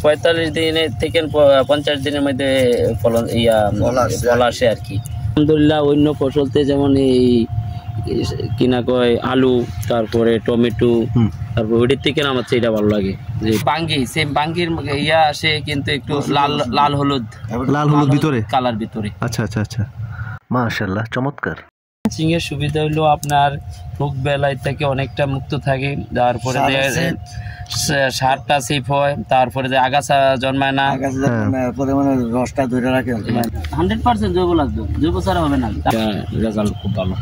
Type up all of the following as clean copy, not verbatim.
45 দিনে থেকে 50 দিনের মধ্যে ফল আসে আর কি। আলহামদুলিল্লাহ অন্য ফসলতে যেমন এই কিনা কয় আলু, তারপরে টমেটো, তারপর ওইটার থেকে আমার এটা ভালো লাগে যে বাঙ্গি, সেম বাঙ্গির ইয়া আসে কিন্তু একটু লাল হলুদ ভিতরে, কালার ভিতরে। আচ্ছা আচ্ছা আচ্ছা, মাশাআল্লাহ, চমৎকার। মালচিং এর সুবিধা হলো আপনার রোগ বেলায় থেকে অনেকটা মুক্ত থাকে, তারপরে সারটা সেফ হয়, তারপরে যে আগাছা জন্মায় না, রসটা ধরে রাখে 100% জৈব লাগবে, জৈব ছাড়া হবে না, রেজাল্ট খুব ভালো।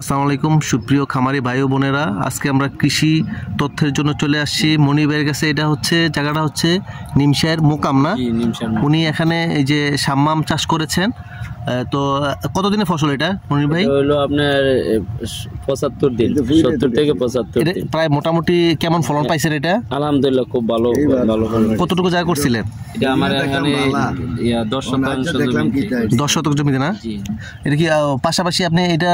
আসসালামু আলাইকুম সুপ্রিয় খামারি ভাই ও বোনেরা, আজকে আমরা কৃষি তথ্যের জন্য চলে আসছি মনির ভাইয়ের কাছে। এটা হচ্ছে জায়গাটা হচ্ছে নিমশাহের মোকাম না, উনি এখানে এই যে সাম্মাম চাষ করেছেন। তো কতদিনের ফসল এটা মনির ভাই? হলো আপনার 75 দিন, 70 থেকে 75 দিন। প্রায় মোটামুটি কেমন ফলন পাইছেন এটা? আলহামদুলিল্লাহ খুব ভালো ফলন। কতটুকু জায়গা করছিলেন এটা? আমার এখানে 10 শতক জমিতে না? এটা কি পাশাপাশি আপনি এটা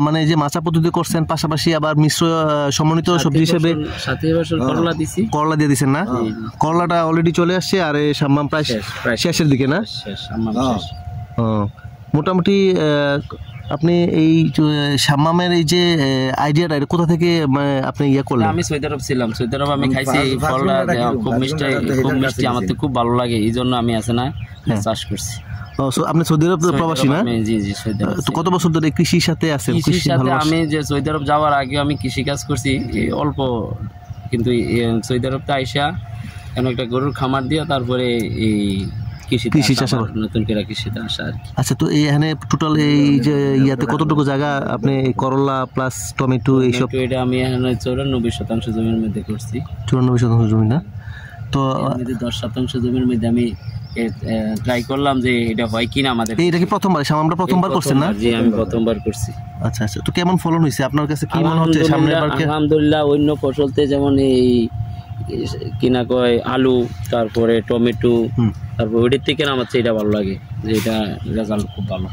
মানে যে মাচা পদ্ধতি করছেন, পাশাপাশি আবার মিশ্র সমন্বিত সবজি হিসেবে করলা দিয়ে দিচ্ছেন না? করলাটা অলরেডি চলে আসছে, আর এই সাম্মাম প্রায় শেষের দিকে না? মোটামুটি আপনি এই সাম্মামের এই যে আইডিয়াটা এটা কোথা থেকে আপনি ইয়ে করলেন? আমি সৌদি আরব ছিলাম, সৌদি আরব আমি খাইছি ফলটা, খুব মিষ্টি, আমার তো খুব ভালো লাগে, এই জন্য আমি আছে না চাষ করছি। আপনি সৌদি আরব প্রবাসী না? জি জি, সৌদি আরব। তো কত বছর ধরে কৃষির সাথে আছেন? কৃষির সাথে আমি যে সৌদি আরব যাওয়ার আগে আমি কৃষি কাজ করছি অল্প, কিন্তু সৌদি আরবতে আইসা এমন একটা গরুর খামার দিয়ে তারপরে এই কৃষি চাষ নতুন করে কৃষিতে আসা আর কি। আচ্ছা, তো এখানে টোটাল এই যে ইয়াতে কতটুকু জায়গা আপনি করলা প্লাস টমেটো এইসব? এটা আমি এখানে 94% জমির মধ্যে করছি। 94% জমি না? তো 10% জমির মধ্যে আমি ট্রাই করলাম যে এটা হয় কিনা আমাদের। এটা কি প্রথমবার আমরা প্রথমবার করছেন না? জি, আমি প্রথমবার করছি। আচ্ছা আচ্ছা, তো কেমন ফলন হয়েছে আপনার কাছে, কি মনে হচ্ছে সামনের বার? আলহামদুলিল্লাহ অন্য ফসলতে যেমন এই কিনা কয় আলু, তারপরে টমেটো, তারপর ওইটার থেকে আমার এটা ভালো লাগে যে এটা রেজাল্ট খুব ভালো।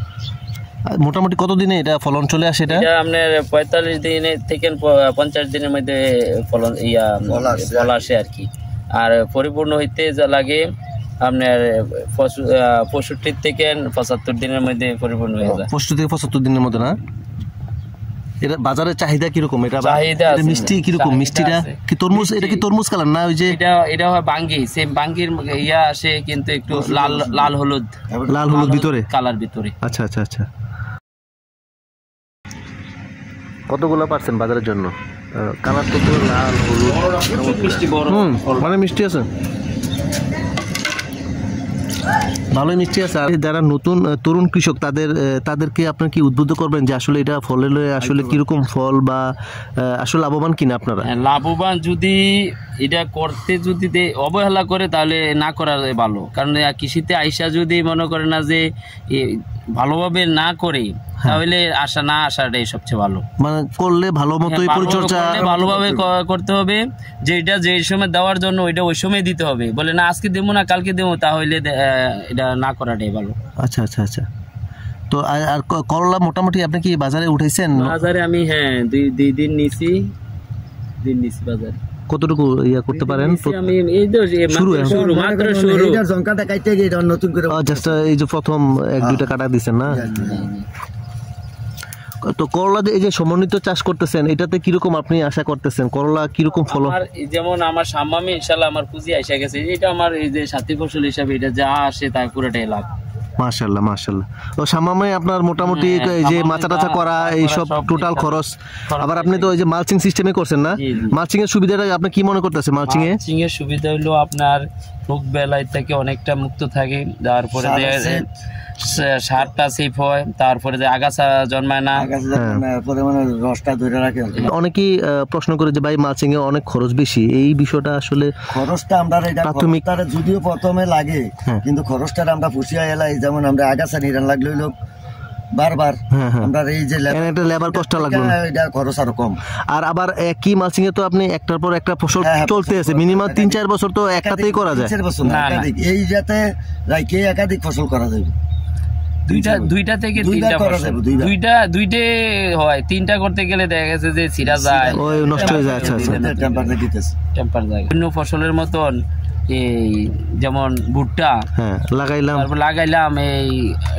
মোটামুটি কত দিনে এটা ফলন চলে আসে? এটা আপনার 45 দিনে থেকে 50 দিনের মধ্যে ফলন ফল আসে আর কি। আর পরিপূর্ণ হইতে যা লাগে আপনার 65 থেকে 75 দিনের মধ্যে পরিপূর্ণ হয়ে যায়। 65 থেকে 75 দিনের মধ্যে না? এটা বাজারে চাহিদা কিরকম? এটা মিষ্টি কিরকম? মিষ্টিটা কি তরমুজ? এটা কি তরমুজ কালার না? ওই যে এটা হয় বাঙ্গি, সেম বাঙ্গির ইয়া আসে কিন্তু একটু লাল হলুদ ভিতরে, কালার ভিতরে। আচ্ছা আচ্ছা আচ্ছা। কতগুলো পারছেন বাজারের জন্য? কালার তো পুরো লাল হলুদ, মিষ্টি বড়, মানে মিষ্টি আছে, ভালোই মিষ্টি আছে। আর যারা নতুন তরুণ কৃষক তাদেরকে আপনার কি উদ্বুদ্ধ করবেন যে আসলে এটা ফলে আসলে কিরকম ফল বা আসলে লাভবান কিনা আপনারা? লাভবান যদি এটা করতে যদি অবহেলা করে তাহলে না করা ভালো, কারণ কৃষিতে আইসা যদি মনে করে না যে ভালোভাবে না করে তাহলে আসাটাই সবচেয়ে ভালো। মানে করলে ভালো মতোই পরিচর্যা ভালোভাবে করতে হবে, যেটা যে সময় দেওয়ার জন্য ওইটা ওই সময় দিতে হবে। বলে না আজকে দেবো না কালকে দেবো, তাহলে এটা না করাটাই ভালো। আচ্ছা আচ্ছা আচ্ছা। তো আর করলা মোটামুটি আপনি কি বাজারে উঠাইছেন? বাজারে আমি দুই দিন নিছি বাজারে। কতটুকু ইয়া করতে পারেন? আমি এই তো শুরু মাত্র শুরু, এইটার জঙ্কাটা কাটতে গিয়ে এটা নতুন করে জাস্ট এই যে প্রথম 1-2টা কাটা দিবেন না? তো করলা এই যে সমন্বিত চাষ করতেছেন, এটাতে কিরকম আপনি আশা করতেছেন? করলা কিরকম ফলন? যেমন আমার সাম্মামে ইনশাআল্লাহ আমার পুঁজি আইসা গেছে, এটা আমার এই যে সাথী ফসল হিসাবে এটা যা আসে তাই পুরোটাই লাভ। মাশাআল্লাহ মাশাআল্লাহ। তো সাম্মামে আপনার মোটামুটি এই যে মাচা টাচা করা এই সব টোটাল খরচ, আবার আপনি তো এই যে মালচিং সিস্টেমে করছেন না? মালচিং এর সুবিধাটা আপনি কি মনে করতেছেন? মালচিং এর সুবিধা হলো আপনার রোগ বেলায় থেকে অনেকটা মুক্ত থাকে, তারপরে সারটা সেফ হয়, তারপরে যে আগাছা জন্মায় না, রসটা ধরে রাখে। অনেকেই প্রশ্ন করে যে ভাই মালচিং এ অনেক খরচ বেশি, এই বিষয়টা আসলে খরচটা আমরা প্রাথমিক যদিও প্রথমে লাগে, কিন্তু খরচটা আমরা পুষিয়া এলাই। যেমন আমরা আগাছা নিরান লাগলে লোক বারবার আমরা এই যে লেবার কষ্ট লাগলো, এটা খরচ আরো কম। আর আবার একই মালচিং এ তো আপনি একটার পর একটা ফসল চলতে আছে, মিনিমাম 3-4 বছর তো একটাতেই করা যায়। 4 বছর এই যাতে রাইকে একাধিক ফসল করা যাবে। দুইটা থেকে তিনটা দুইটা হয়, তিনটা করতে গেলে দেখা গেছে যে ছিড়া যায়, নষ্ট হয়ে যায়। আচ্ছা আচ্ছা, টেম্পার যায়। অন্য ফসলের মতন এই যেমন ভুট্টা হ্যাঁ লাগাইলাম, তারপর লাগাইলাম, এই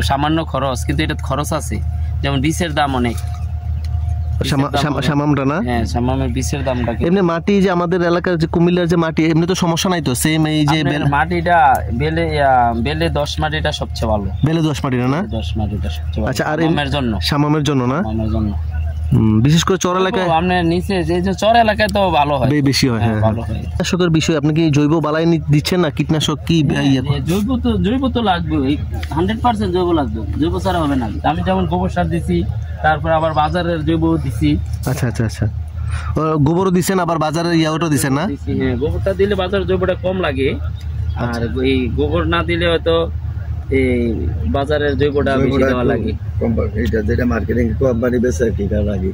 সামান্য খরচ, কিন্তু এটা খরচ আছে, যেমন বীজের দাম অনেক। শামামটা না? হ্যাঁ, শামামের বীজের দামটা কি? এমনি মাটি যে আমাদের এলাকার যে কুমিল্লার যে মাটি, এমনি তো সমস্যা নাই তো? সেম এই যে মাটিটা বেলে 10 মাটিটা সবচেয়ে ভালো। বেলে 10 মাটিটা না? 10 মাটিটা সবচেয়ে ভালো। আচ্ছা, আর শামামের জন্য না? শামামের জন্য বিশেষ করে চর এলাকায়, আপনার নিচে যে চর এলাকায় তো ভালো হয়, বেশি হয়। হ্যাঁ, ভালো হয়। কীটনাশকের বিষয় আপনি কি জৈব বালাই দিচ্ছেন না কীটনাশক কি? জৈব তো লাগবে, 100% জৈব লাগবে, জৈব ছাড়া হবে না। আমি যেমন গোবর সার দিছি, তারপর আবার বাজারের জৈব দিছি। আচ্ছা আচ্ছা আচ্ছা, গোবরও দিচ্ছেন, আবার বাজারের ইয়াওটাও দিচ্ছেন না? হ্যাঁ, গোবরটা দিলে বাজারের জৈবটা কম লাগে, আর এই গোবর না দিলে হয়তো এই বাজারের জৈবটা বেশি দেওয়া লাগে। এটা যেটা মার্কেটিং কোম্পানি বেচে কি লাগে।